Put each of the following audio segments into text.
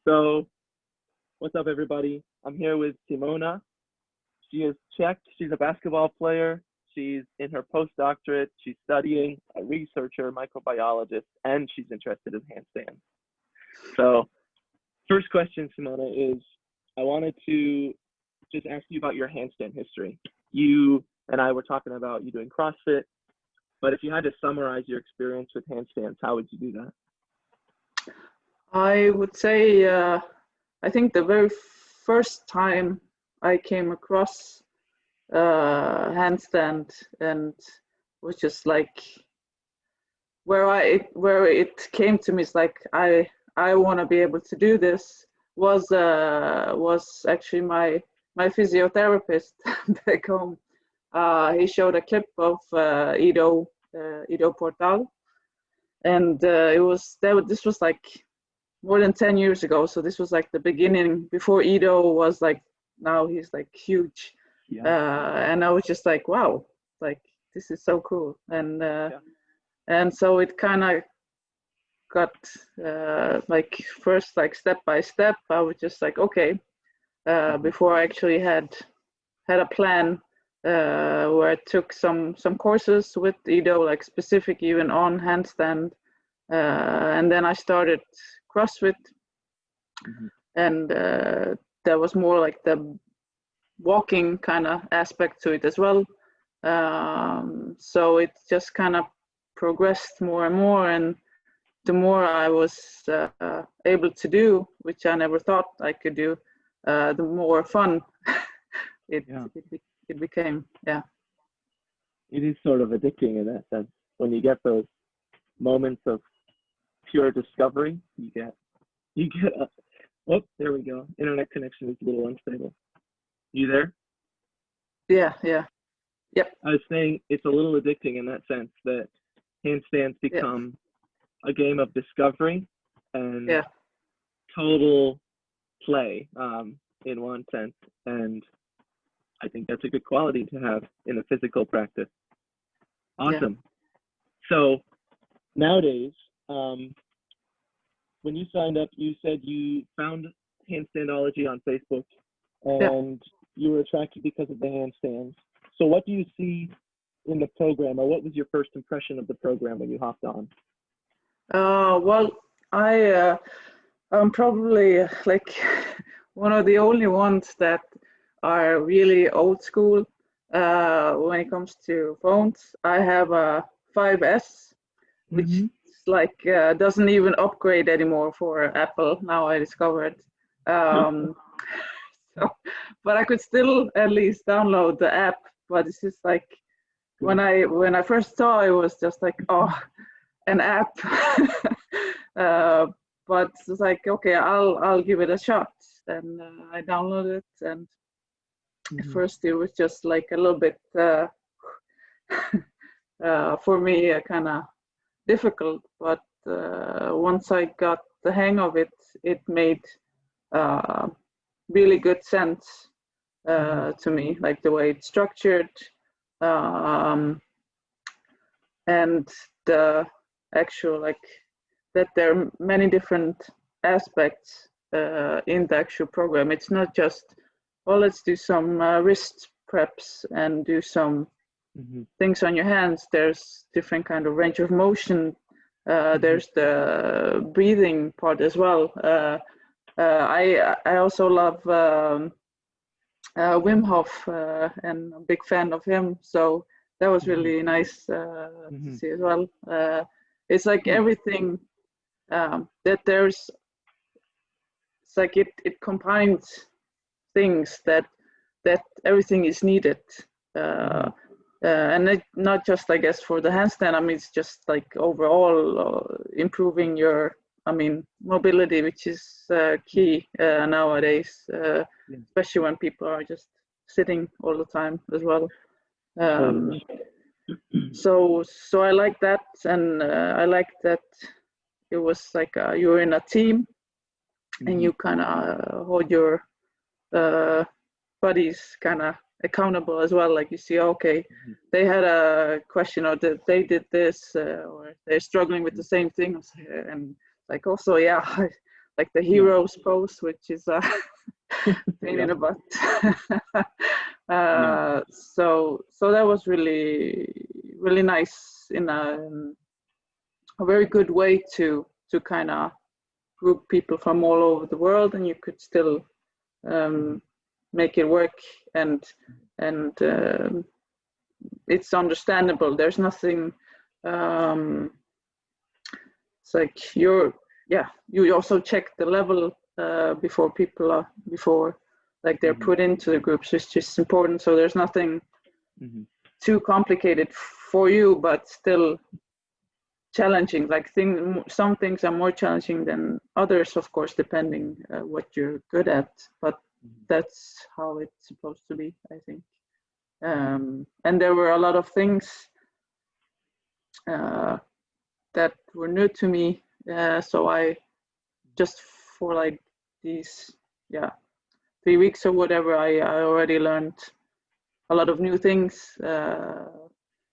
So, what's up, everybody? I'm here with Simona. She is Czech. She's a basketball player. She's in her postdoctorate. She's studying, a researcher, microbiologist, and she's interested in handstands. So, first question, Simona, is I wanted to just ask you about your handstand history. You and I were talking about you doing CrossFit, but if you had to summarize your experience with handstands, how would you do that? I would say, I think the very first time I came across handstand and was just like where it came to me is like I want to be able to do this was actually my physiotherapist back home. He showed a clip of Ido Portal, and this was like more than 10 years ago. So this was like the beginning before Ido was like, now he's like huge. Yeah. And I was just like, wow, like this is so cool. And so it kind of got like first, like step by step, I was just like, okay, before I actually had a plan where I took some courses with Ido, like specific even on handstand. And then I started CrossFit, and there was more like the walking kind of aspect to it as well. So it just kind of progressed more and more, and the more I was able to do, which I never thought I could do, the more fun it became. Yeah. It is sort of addicting in that sense. When you get those moments of pure discovery, you get oh, there we go. Internet connection is a little unstable. You there? Yeah. Yep. I was saying it's a little addicting in that sense that handstands become a game of discovery and total play in one sense. And I think that's a good quality to have in a physical practice. Awesome. Yeah. So nowadays, when you signed up, you said you found Handstandology on Facebook and you were attracted because of the handstands. So what do you see in the program, or what was your first impression of the program when you hopped on? Well, I'm probably like one of the only ones that are really old school when it comes to phones. I have a 5S, which like doesn't even upgrade anymore for Apple. Now I discovered. But I could still at least download the app. But it's just like when I first saw it was just like, oh, an app. But it's like, okay, I'll give it a shot. And I downloaded it, and at first it was just like a little bit for me kind of difficult, but once I got the hang of it, it made really good sense to me, like the way it's structured, and the actual, like that there are many different aspects in the actual program. It's not just, well, let's do some wrist preps and do some things on your hands. There's different kind of range of motion. There's the breathing part as well. I also love Wim Hof, and I'm a big fan of him. So that was really nice to see as well. It's like everything that there's, it's like it combines things that everything is needed. And not just, I guess, for the handstand. I mean, it's just like overall improving your, mobility, which is key nowadays, especially when people are just sitting all the time as well. So I like that, and I like that it was like you're in a team, and you kind of hold your buddies kind of accountable as well. Like you see, okay, they had a question, or they did this, or they're struggling with the same thing, and like also, like the hero's pose, which is a pain in the butt. So that was really nice in a very good way to kind of group people from all over the world, and you could still make it work, and it's understandable. There's nothing. It's like you also check the level before like they're put into the groups, which is important. So there's nothing too complicated for you, but still challenging. Like some things are more challenging than others, of course, depending what you're good at. But that's how it's supposed to be, I think. And there were a lot of things that were new to me. So I just for like these 3 weeks or whatever, I already learned a lot of new things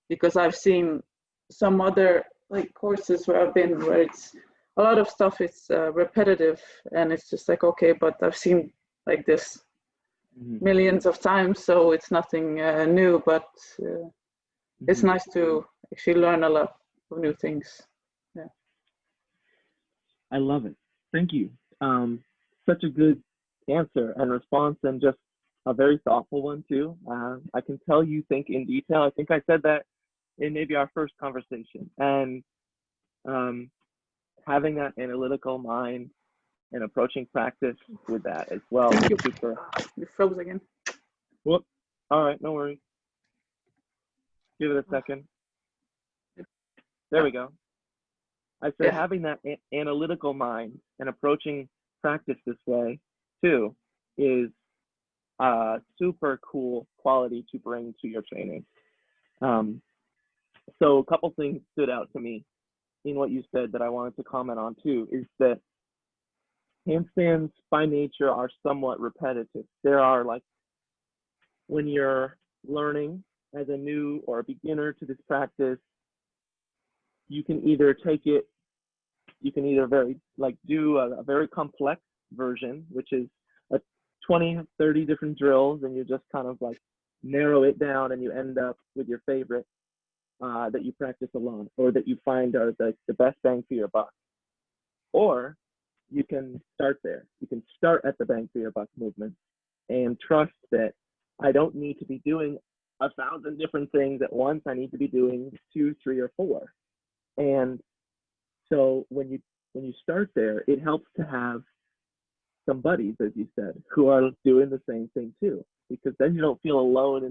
because I've seen some other like courses where I've been where it's a lot of stuff is repetitive, and it's just like, okay, but I've seen like this millions of times, so it's nothing new, but it's nice to actually learn a lot of new things. I love it. Thank you. Such a good answer and response, and just a very thoughtful one too. I can tell you think in detail. I think I said that in maybe our first conversation, and having that analytical mind and approaching practice with that as well. Super. You froze again. Whoop. All right, no worries. Give it a second. There we go. I said having that analytical mind and approaching practice this way too is a super cool quality to bring to your training. So a couple things stood out to me in what you said that I wanted to comment on too, is that handstands by nature are somewhat repetitive. There are, like, when you're learning as a new or a beginner to this practice, you can either do a very complex version, which is 20, 30 different drills, and you just kind of like narrow it down and you end up with your favorite that you practice alone, or that you find are the best bang for your buck. Or you can start there. You can start at the bang for your buck movement and trust that I don't need to be doing 1,000 different things at once. I need to be doing 2, 3, or 4. And so when you start there, it helps to have some buddies, as you said, who are doing the same thing too, because then you don't feel alone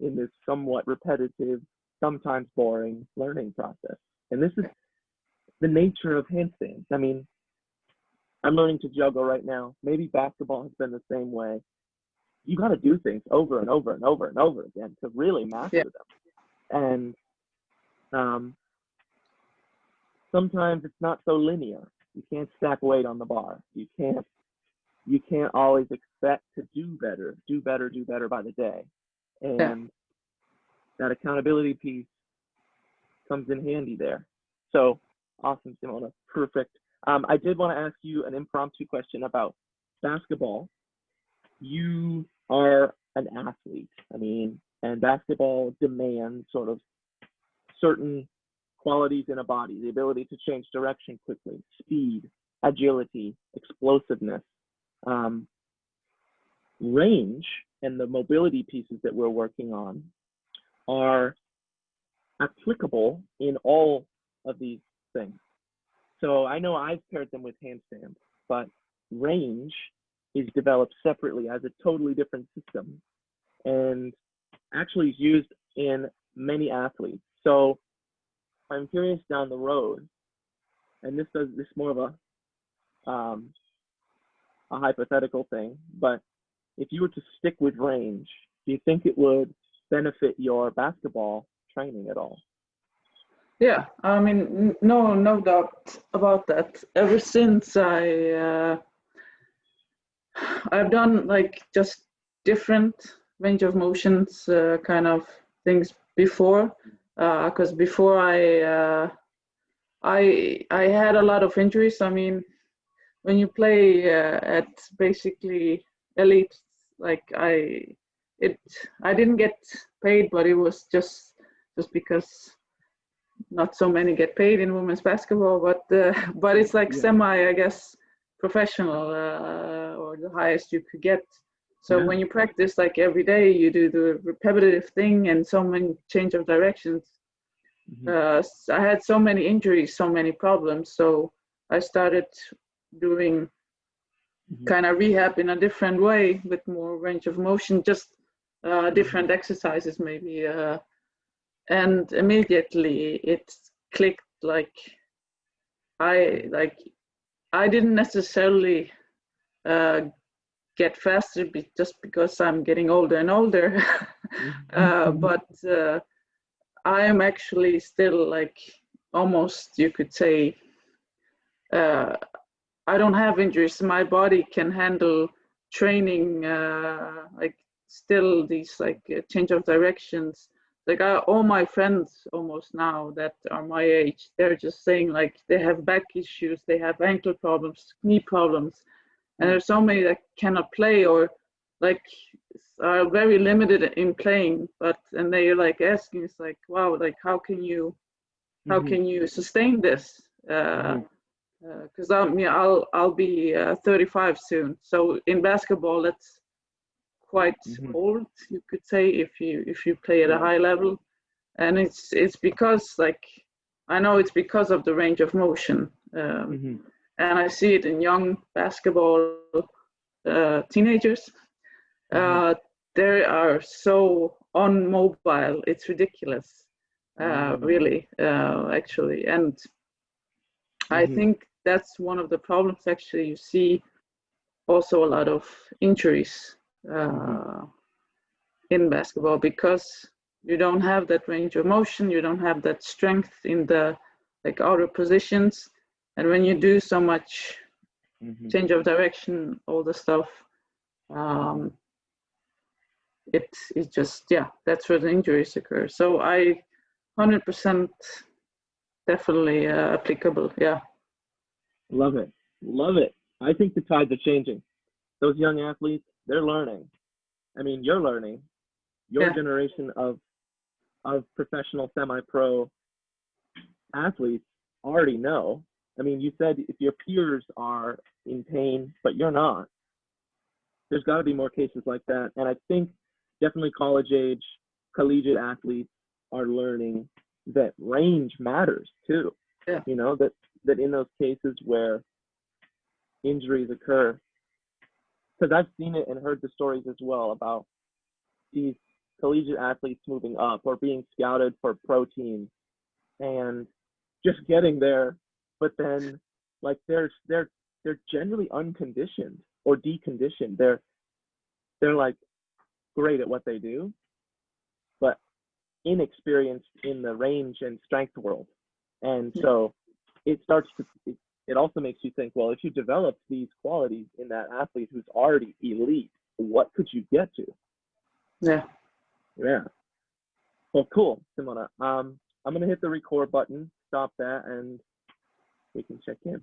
in this somewhat repetitive, sometimes boring learning process. And this is the nature of handstands. I mean, I'm learning to juggle right now. Maybe basketball has been the same way. You got to do things over and over and over and over again to really master them. And sometimes it's not so linear. You can't stack weight on the bar. You can't always expect to do better by the day. And that accountability piece comes in handy there. So awesome, Simona. Perfect. I did want to ask you an impromptu question about basketball. You are an athlete. I mean, and basketball demands sort of certain qualities in a body, the ability to change direction quickly, speed, agility, explosiveness, range, and the mobility pieces that we're working on are applicable in all of these things. So I know I've paired them with handstands, but range is developed separately as a totally different system, and actually is used in many athletes. So I'm curious down the road, and this is more of a hypothetical thing, but if you were to stick with range, do you think it would benefit your basketball training at all? Yeah, I mean, no doubt about that. Ever since I've done like just different range of motions kind of things before, because before I had a lot of injuries. I mean, when you play at basically elite, like I didn't get paid, but it was just because not so many get paid in women's basketball, but it's like semi, I guess, professional or the highest you could get. So when you practice like every day, you do the repetitive thing and so many change of directions. I had so many injuries, so many problems. So I started doing kind of rehab in a different way with more range of motion, just different exercises maybe. And immediately it clicked. I didn't necessarily get faster just because I'm getting older and older, but I am actually still like almost, you could say, I don't have injuries. My body can handle training, like still these like change of directions. Like all my friends almost now that are my age, they're just saying like they have back issues, they have ankle problems, knee problems, and there's so many that cannot play or like are very limited in playing. And they're like asking, it's like, wow, like how can you sustain this? Because I'll be 35 soon. So in basketball, that's quite old, you could say, if you play at a high level. And it's because like I know it's because of the range of motion, and I see it in young basketball teenagers. They are so unmobile. It's ridiculous, really, actually. And I think that's one of the problems. Actually, you see also a lot of injuries in basketball because you don't have that range of motion, you don't have that strength in the like outer positions, and when you do so much change of direction, all the stuff, it just that's where the injuries occur. So I 100% definitely applicable. Love it. Love it. I think the tides are changing. Those young athletes, they're learning. I mean, you're learning. Your generation of professional semi-pro athletes already know. I mean, you said if your peers are in pain, but you're not, there's got to be more cases like that. And I think definitely college age, collegiate athletes are learning that range matters too. You know, that in those cases where injuries occur, because I've seen it and heard the stories as well about these collegiate athletes moving up or being scouted for pro teams and just getting there, but then like they're generally unconditioned or deconditioned. They're like great at what they do, but inexperienced in the range and strength world. And so it also makes you think, well, if you develop these qualities in that athlete who's already elite, what could you get to? Yeah. Well, cool, Simona. I'm gonna hit the record button, stop that, and we can check in.